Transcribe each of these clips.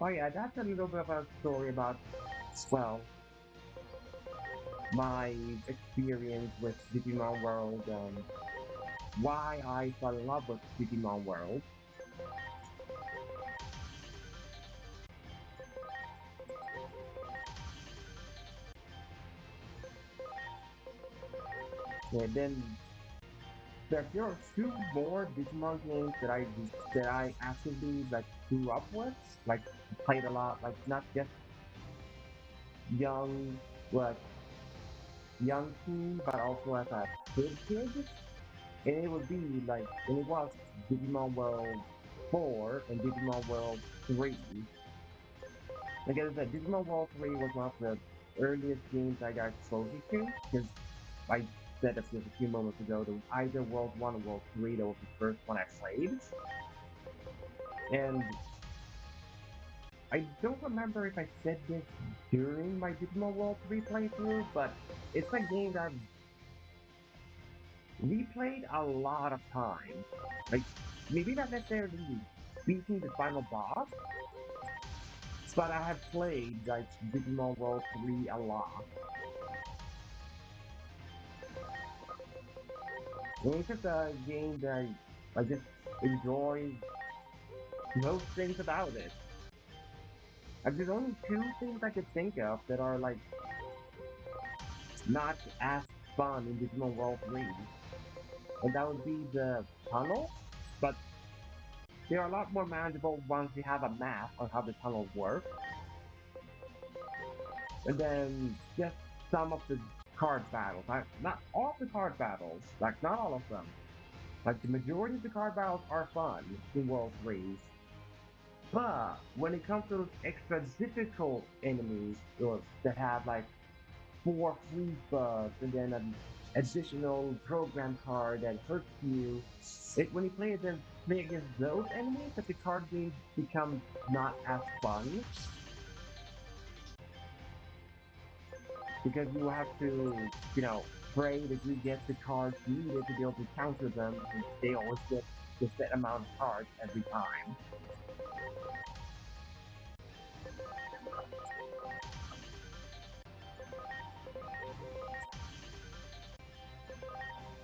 Oh yeah, that's a little bit of a story about, well, my experience with Digimon World and why I fell in love with Digimon World. And then there are two more Digimon games that I actively like grew up with, like played a lot, like not just young, like young teen, but also as a kid. And it would be like, and it was Digimon World 4 and Digimon World 3. Like I said, Digimon World 3 was one of the earliest games I got exposure to, because I said this just a few moments ago, there was either World 1 or World 3 that was the first one I played. And I don't remember if I said this during my Digimon World 3 playthrough, but it's a game that I've replayed a lot of times. Like, maybe not necessarily beating the final boss, but I have played like Digimon World 3 a lot. And it's just a game that I just enjoy most things about it. Like, there's only two things I could think of that are like not as fun in Digimon World 3. And that would be the tunnel, but they are a lot more manageable once you have a map on how the tunnel works. And then just some of the card battles. Not all of the card battles, like not all of them. Like the majority of the card battles are fun in World 3. But when it comes to those extra difficult enemies that have like four free buffs and then an additional program card that hurts you, when you play against those enemies, that the card game becomes not as fun because you have to, pray that you get the cards needed to be able to counter them, and they always get the set amount of cards every time.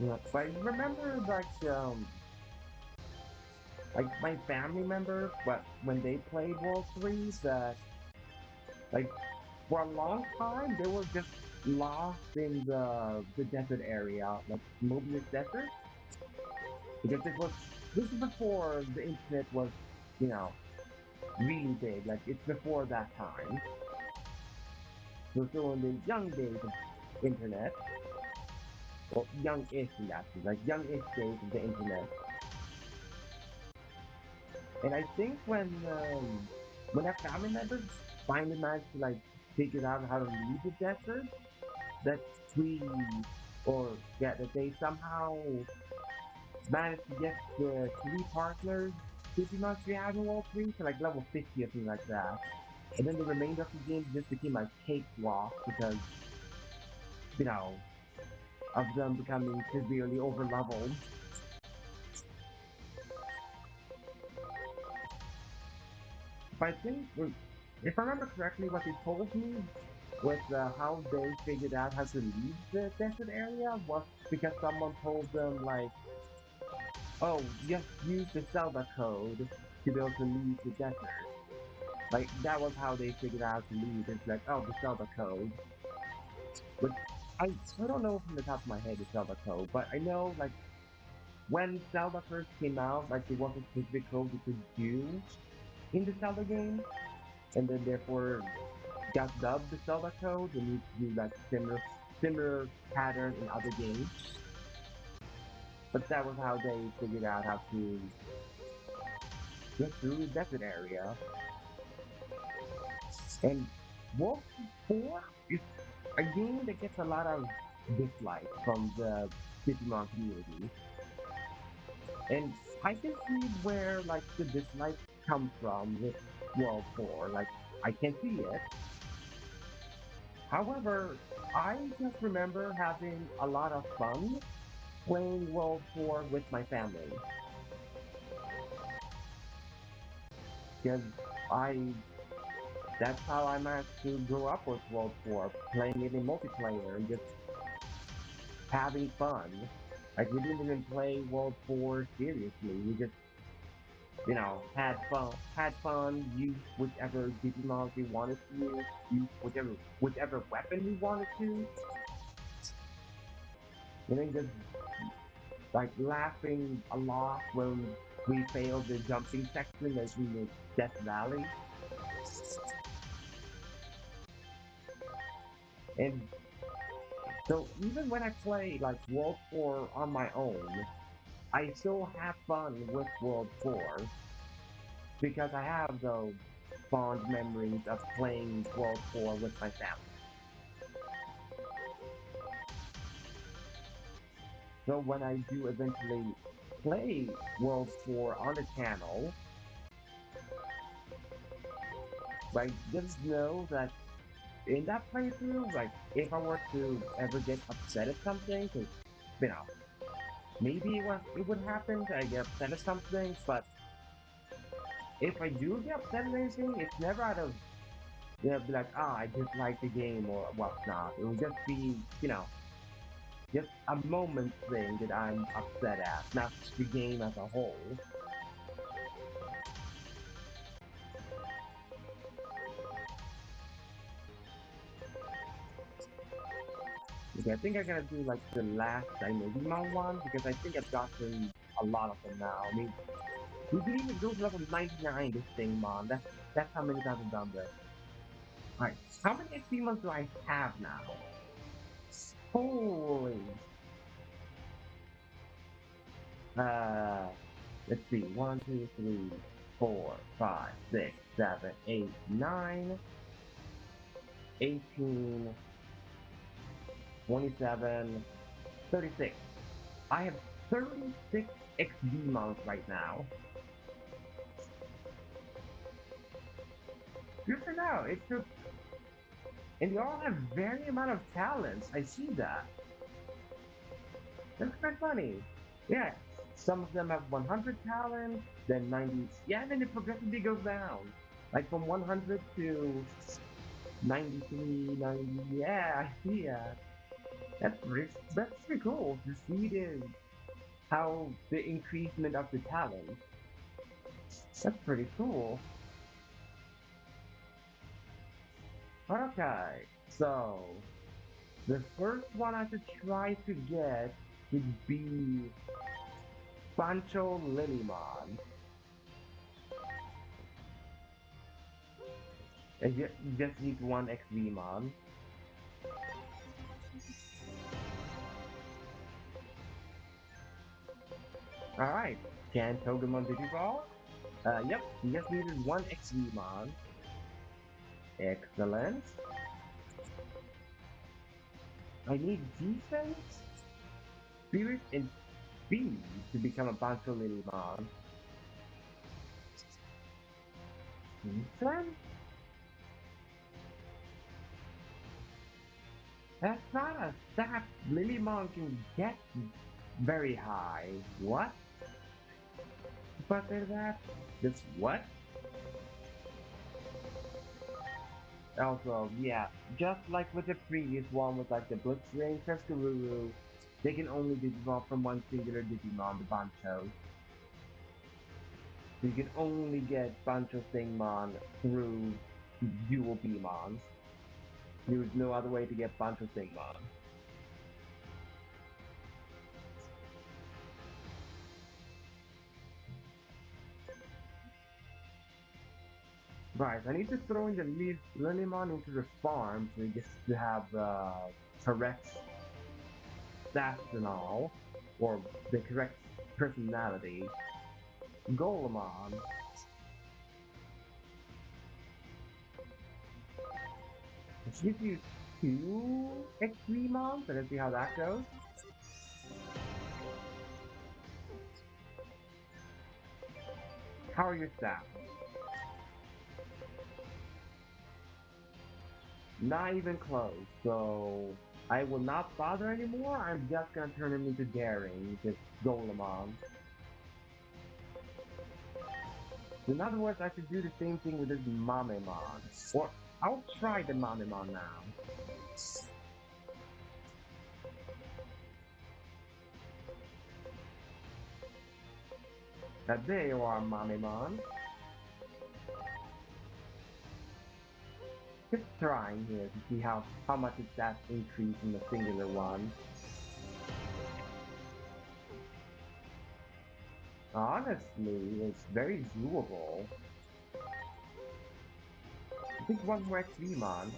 Yeah, but I remember like my family members, but when they played World 3, that like for a long time they were just lost in the desert area, like Mobius Desert, because this is before the internet was, you know, really big. Like it's before that time. So still in the young days of internet, or young-ish in that sense, like young-ish days of the internet. And I think when our family members finally managed to like figure out how to leave the desert, that we or yeah, that they somehow managed to get the three partners pretty much we had in World 3 to like level 50 or something like that. And then the remainder of the game just became a cakewalk because, you know, of them becoming severely over leveled. But I think, if I remember correctly, what they told me with how they figured out how to leave the desert area was because someone told them, like, oh, just use the Zelda code to be able to leave the desert. Like, that was how they figured out to leave. It's like, oh, the Zelda code. But I don't know from the top of my head the Zelda code, but I know, like, when Zelda first came out, like, there was a specific code you could do in the Zelda game, and then therefore got dubbed the Zelda code, and you do like similar pattern in other games. But that was how they figured out how to get through the desert area. And Wolf 4 is a game that gets a lot of dislike from the Digimon community. And I can see where like the dislike comes from with World 4. Like I can see it. However, I just remember having a lot of fun playing World 4 with my family. Because I That's how I managed to grow up with World 4, playing it in multiplayer and just having fun. Like we didn't even play World 4 seriously. We just, had fun, used whichever Digimon we wanted to use whichever weapon we wanted to, and then just like laughing a lot when we failed the jumping section as in the Death Valley. And so even when I play like World 4 on my own, I still have fun with World 4 because I have those fond memories of playing World 4 with my family. So when I do eventually play World 4 on the channel, like just know that in that playthrough, like if I were to ever get upset at something, because you know, maybe it would happen that I get upset at something, but if I do get upset at anything, it's never out of be like, ah, I just like the game or whatnot. It will just be, just a moment thing that I'm upset at, not the game as a whole. Okay, I think I'm gonna do like the last Digimon one because I think I've gotten a lot of them now. I mean, we can even go to level 99 this thing, man. That's how many times I've done this. Alright, how many ExVeemon's do I have now? Holy. Uh, let's see. 1, 2, 3, 4, 5, 6, 7, 8, 9, 18, 27, 36. I have 36 ExVeemon's right now. Good to know. It's just, and they all have varying amount of talents. I see that. That's quite funny. Yeah, some of them have 100 talents, then 90. Yeah, and then it progressively goes down. Like from 100 to 93, 90. Yeah, I see that. That's pretty cool to see how the increasement of the talent. That's pretty cool. Okay, so the first one I should try to get would be Pancho Lilymon. You just need one XVmon. Alright, can Togemon Digivolve? Yep, you just needed one XVmon. Excellent. I need defense, spirit, and speed to become a Pancho Lilymon. Defense? That's not a stat Lilymon can get very high. What? But there's that. This what? Also, yeah, just like with the previous one with like the Blitzwing, Crescaruru, they can only Digivolve from one singular Digimon, the Bancho. So you can only get Bancho Thingmon through dual Beamons. There's no other way to get Bancho Thingmon. Right, I need to throw in the Lilymon into the farm so we get to have the correct stats and all, or the correct personality. Golemon. It gives you two ExVeemon's, so let's see how that goes. How are your stats? Not even close, so I will not bother anymore. I'm just gonna turn him into Daring, just Golemon. In other words, I should do the same thing with this Mamemon. Or I'll try the Mamemon now. Now there you are, Mamemon. Just trying here to see how much is that increase from the singular one. Honestly, it's very doable. I think one more ExVeemon's.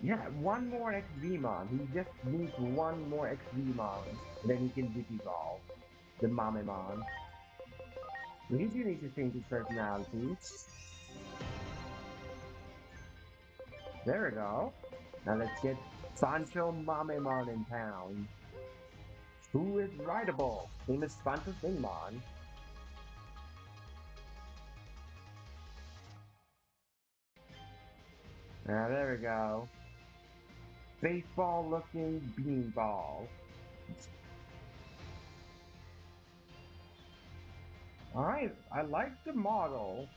Yeah, one more ExVeemon. He just needs one more ExVeemon. And then he can Digivolve the Mamemon. We do need to change his personality. There we go. Now let's get Sancho Mamemon in town. Who is rideable? Famous Sancho Singmon. Now there we go. Baseball looking beanball. Alright, I like the model.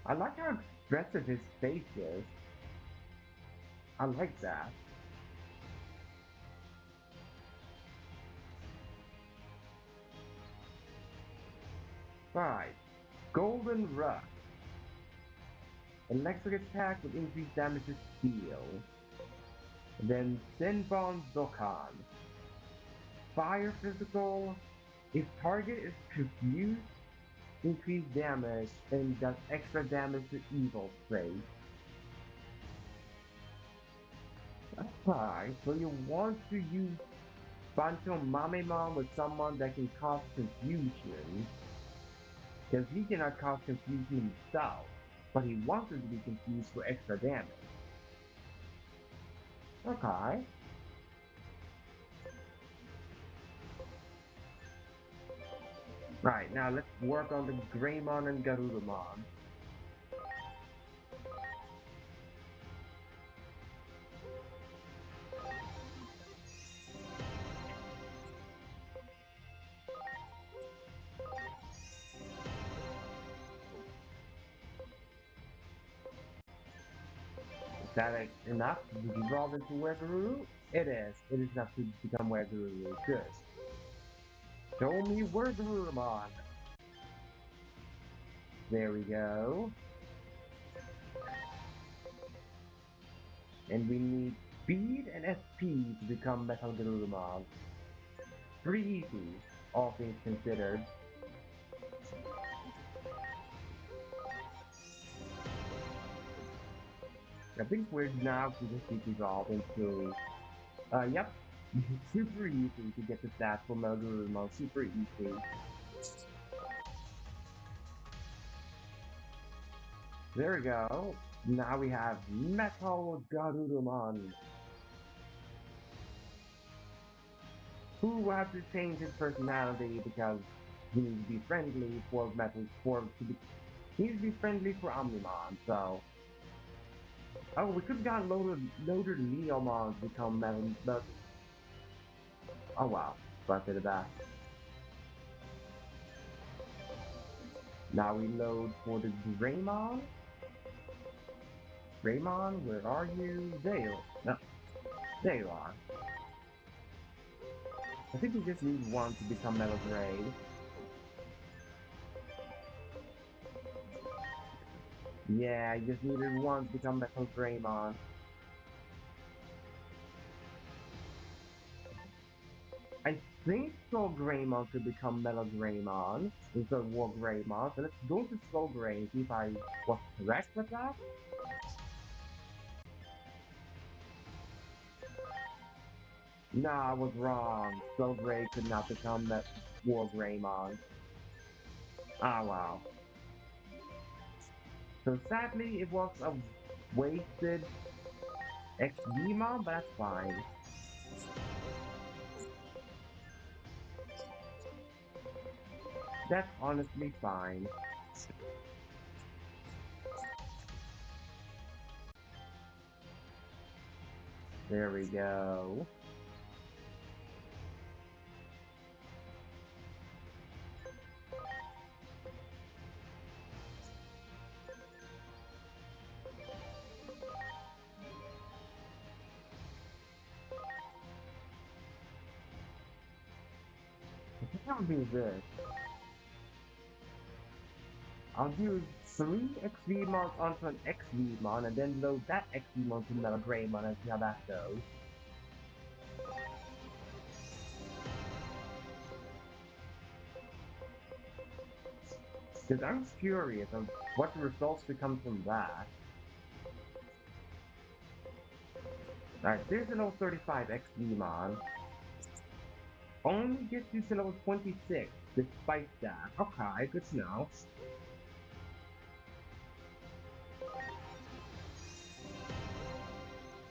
I like how expressive his face is. I like that. Alright, Golden Rush. Electric attack with increased damage to steel. Then Senbon Dokkan. Fire physical. If target is confused, increase damage and does extra damage to evil traits. Alright, so you want to use Phantom Mamemon with someone that can cause confusion. Because he cannot cause confusion himself, but he wants him to be confused for extra damage. Okay. Right, now let's work on the Greymon and Garurumon. Is that enough to evolve into Werguru? It is. It is enough to become Werguru. Good. Show me Wergurumon. There we go. And we need speed and SP to become Metal Garurumon. Pretty easy, all things considered. I think we're now to just need to evolve into yep. Super easy to get to that for Metal Garurumon. Super easy. There we go. Now we have Metal Garurumon, who will have to change his personality because he needs to be friendly for Metal he needs to be friendly for Omnimon. So, oh, we could have gotten loaded Leomon to become Metal. Oh wow, but I did that. Now we load for the Greymon. Greymon, where are you? There you are. No, there you are. I think we just need one to become Metal Gray. Yeah, I just needed one to become Metal Greymon. I think Skull Greymon could become Metal Greymon instead of War Greymon. So let's go to Skull Grey and see if I was correct with that. Nah, I was wrong. Skull Grey could not become War Greymon. Ah, wow. So sadly, it was a wasted ExVeemon, but that's fine. That's honestly fine. There we go. I think I'll do this. I'll do 3 ExVeemon's onto an ExVeemon and then load that ExVeemon to another Greymon and see how that goes. Because I'm curious of what the results to come from that. Alright, there's a level 35 ExVeemon. Only gets you to level 26 despite that. Okay, good to know.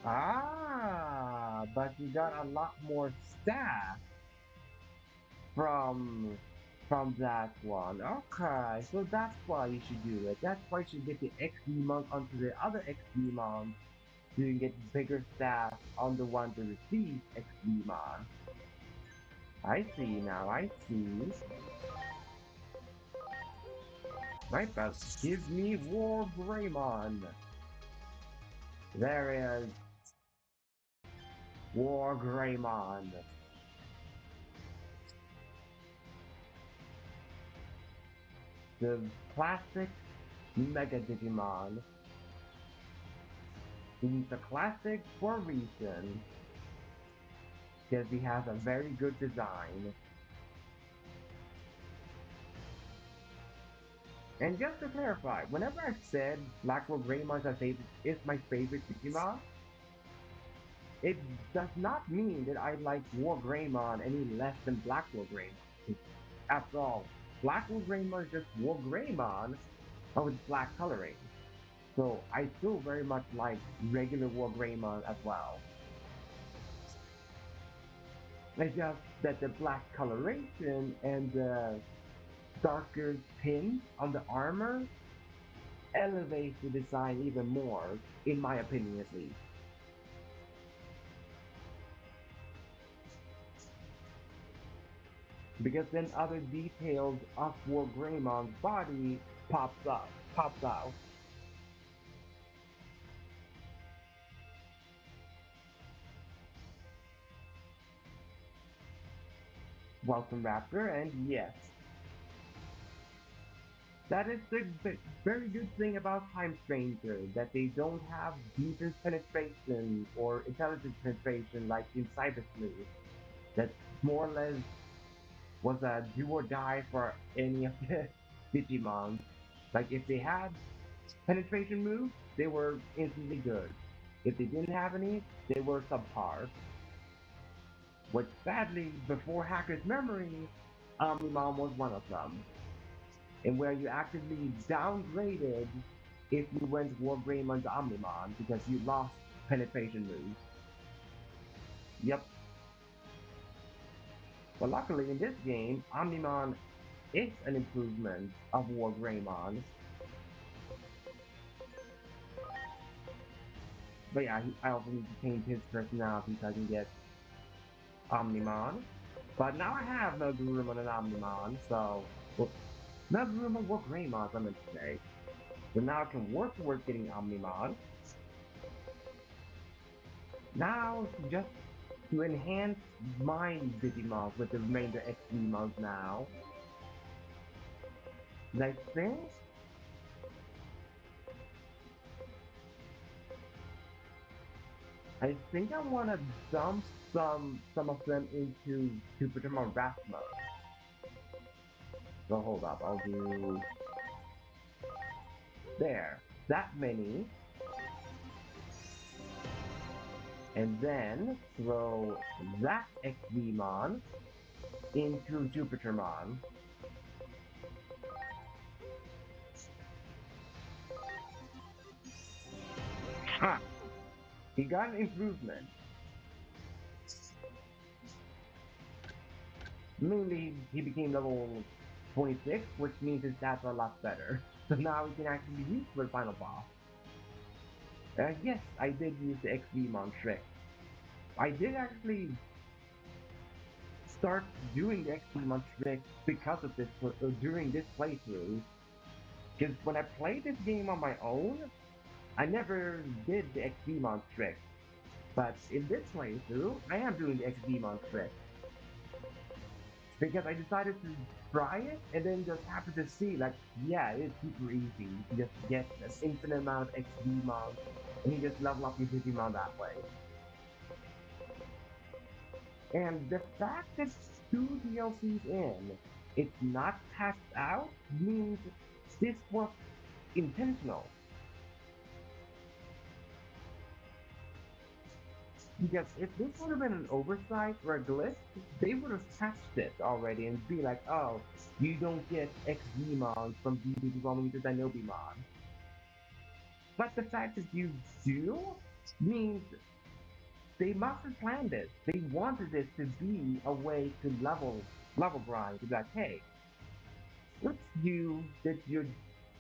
Ah, but you got a lot more stats from that one. Okay, so that's why you should do it. That's why you should get the ExVeemon onto the other ExVeemon so you can get bigger stats on the one that receives ExVeemon. I see now, I see. Right, but give me War Greymon. There is War Greymon. The classic Mega Digimon. He's a classic for a reason, because he has a very good design. And just to clarify, whenever I've said Blackwell Greymon is my favorite Digimon, it does not mean that I like War Greymon any less than Blackwell Greymon. After all, Blackwell Greymon is just War Greymon, but with black coloring. So I still very much like regular War Greymon as well. It's just that the black coloration and the darker tints on the armor elevates the design even more, in my opinion at least. Because then other details of War Greymon's body pops out. Welcome Raptor, and yes, that is the very good thing about Time Stranger, that they don't have defense penetration or intelligence penetration like in Cyber Sleuth. That more or less was a do or die for any of the Digimon. Like if they had penetration moves, they were instantly good. If they didn't have any, they were subpar. Which sadly, before Hacker's Memory, Omnimon was one of them. And where you actively downgraded if you went War Greymon to Omnimon because you lost penetration moves. Yep. But luckily in this game, Omnimon is an improvement of War Greymon. But yeah, I also need to change his personality so I can get Omnimon. But now I have Melgurumon and Omnimon, so... Well, Melgurumon War Greymon, I meant to say. So now I can work towards getting Omnimon. Now, just to enhance my Digimon with the remainder ExVeemon's now. I think I want to dump some of them into Super Digimon Wrath mode. So hold up, I'll do there that many, and then throw that ExVeemon into Jupitermon. Ha! He got an improvement. Mainly, he became level 26, which means his stats are a lot better. So now he can actually be used for the final boss. Yes, I did use the ExVeemon trick. I did actually start doing the XP trick because of this during this playthrough. Because when I played this game on my own, I never did the XP trick. But in this playthrough, I am doing the XP trick because I decided to try it and then just happened to see like, yeah, it's super easy. You just get an infinite amount of XP and you just level up your Digimon that way. And the fact that two DLCs in, it's not passed out means this was intentional. Because if this would have been an oversight or a glitch, they would have patched it already and be like, oh, you don't get XVeemon's from Digimon to Dinobimon. But the fact that you do means they must have planned it. They wanted it to be a way to level grind. To be like, hey, let's do that your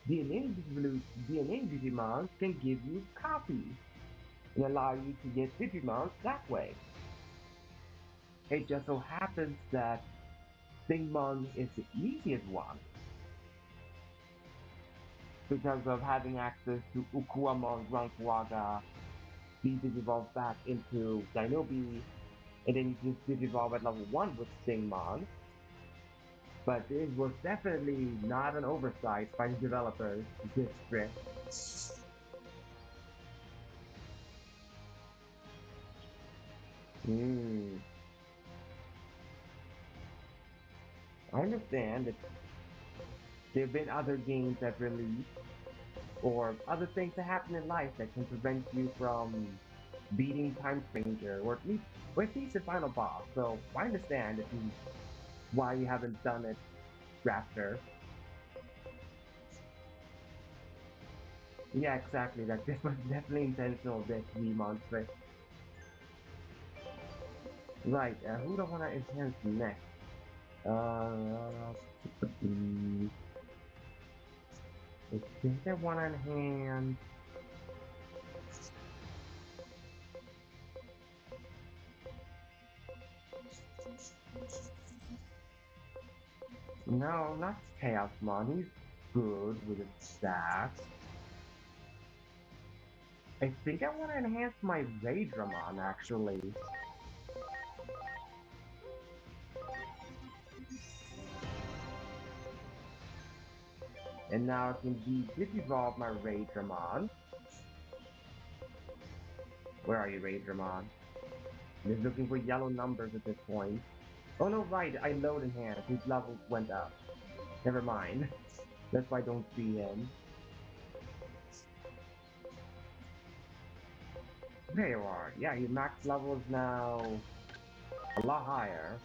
DNA Digimon can give you copies and allow you to get Digimon that way. It just so happens that Digimon is the easiest one because of having access to Ukuamon, Ranfuaga, be digivolved back into Dinobi, and then you just digivolve at level 1 with Stingmon. But it was definitely not an oversight by the developers, this script. Hmm. I understand that there have been other games that released or other things that happen in life that can prevent you from beating Time Stranger or at least the final boss. So I understand why you haven't done it faster. Yeah, exactly. Like this was definitely intentional. This V monster. Right. Who do I want to enhance next? Uh, I think I want to enhance. No, not Chaosmon. He's good with his stats. I think I want to enhance my Raydramon actually. And now I can digivolve my Raydramon. Where are you, Raydramon? I'm just looking for yellow numbers at this point. Oh no, right, I load enhanced. His levels went up. Never mind. That's why I don't see him. There you are. Yeah, your max level is now a lot higher.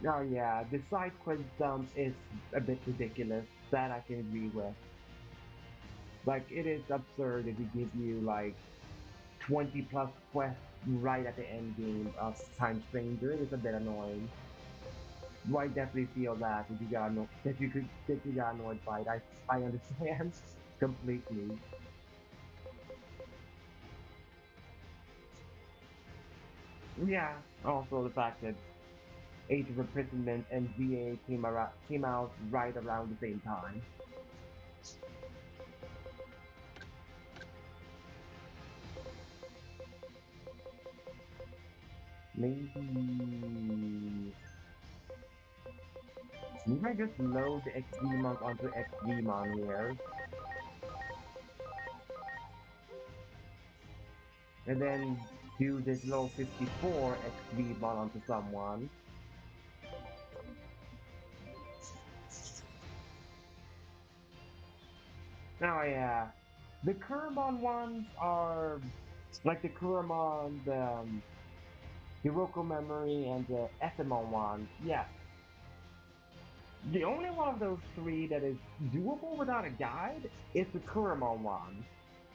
Oh yeah, the side quest dump is a bit ridiculous. That I can agree with. Like, it is absurd if it gives you like 20 plus quests right at the end game of Time Stranger. It is a bit annoying. Well, I definitely feel that if you got that you got annoyed by it. I understand completely. Yeah. Also the fact that Age of Imprisonment and VA came out right around the same time. Maybe I just load the XVmon onto XVmon here, and then do this low 54 XVmon onto someone. Oh yeah, the Kurumon ones are like the Kurumon, the Hiroko Memory, and the Etemon one. Yes, the only one of those three that is doable without a guide is the Kurumon one,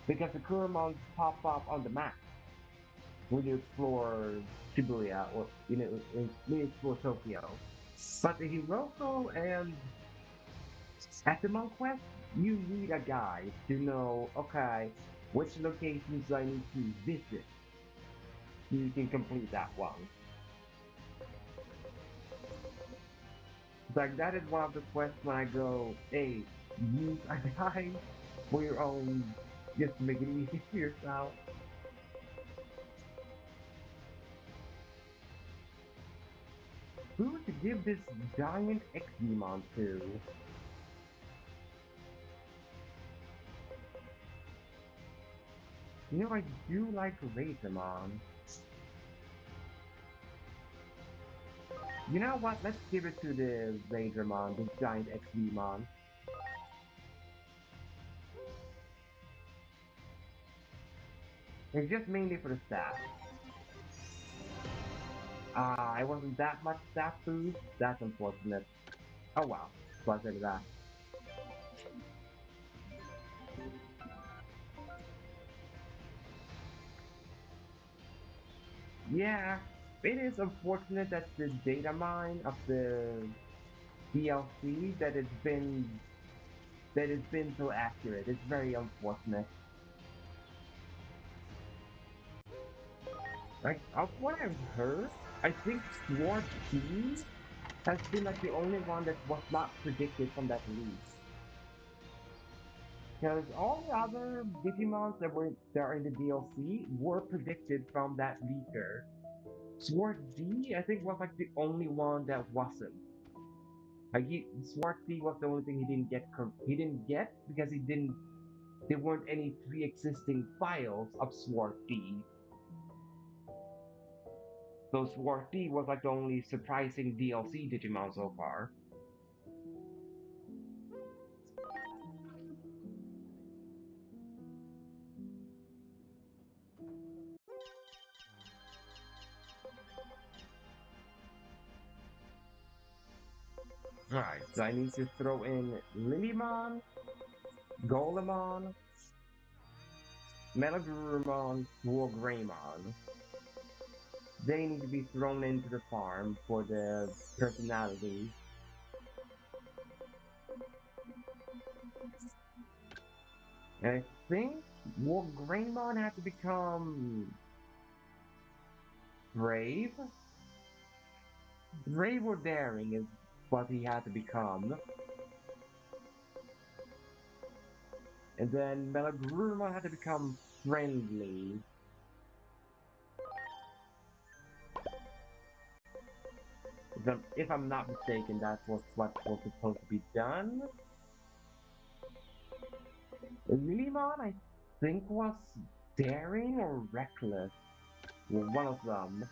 because the Kurumons pop up on the map when you explore Shibuya or when you explore Tokyo. But the Hiroko and Etemon quest, you need a guide to know, okay, which locations I need to visit so you can complete that one. Like that is one of the quests when I go, hey, use a guide for your own, just to make it easy for yourself. Who to give this giant ExVeemon to? You know, I do like Razormon. You know what? Let's give it to the Razormon, this giant ExVeemon. It's just mainly for the stats. It wasn't that much stat boost. That's unfortunate. Oh well, plus it that. Yeah, it is unfortunate that the data mine of the DLC that it's been so accurate. It's very unfortunate. Like of what I've heard, I think Sword T has been like the only one that was not predicted from that leak. Because all the other Digimons that were there in the DLC were predicted from that leaker. Sword D, I think, was like the only one that wasn't. Like Sword D was the only thing he didn't get. He didn't get because he didn't. There weren't any pre-existing files of Sword D. So Sword D was like the only surprising DLC Digimon so far. Alright, so I need to throw in Lilymon, Golemon, Melagurumon, Wargreymon. They need to be thrown into the farm for the personality. And I think Wargreymon had to become brave. Brave or daring is what he had to become. And then Melagurumon had to become friendly. If I'm not mistaken, that's what was supposed to be done. Lilymon, I think, was daring or reckless. Well, one of them.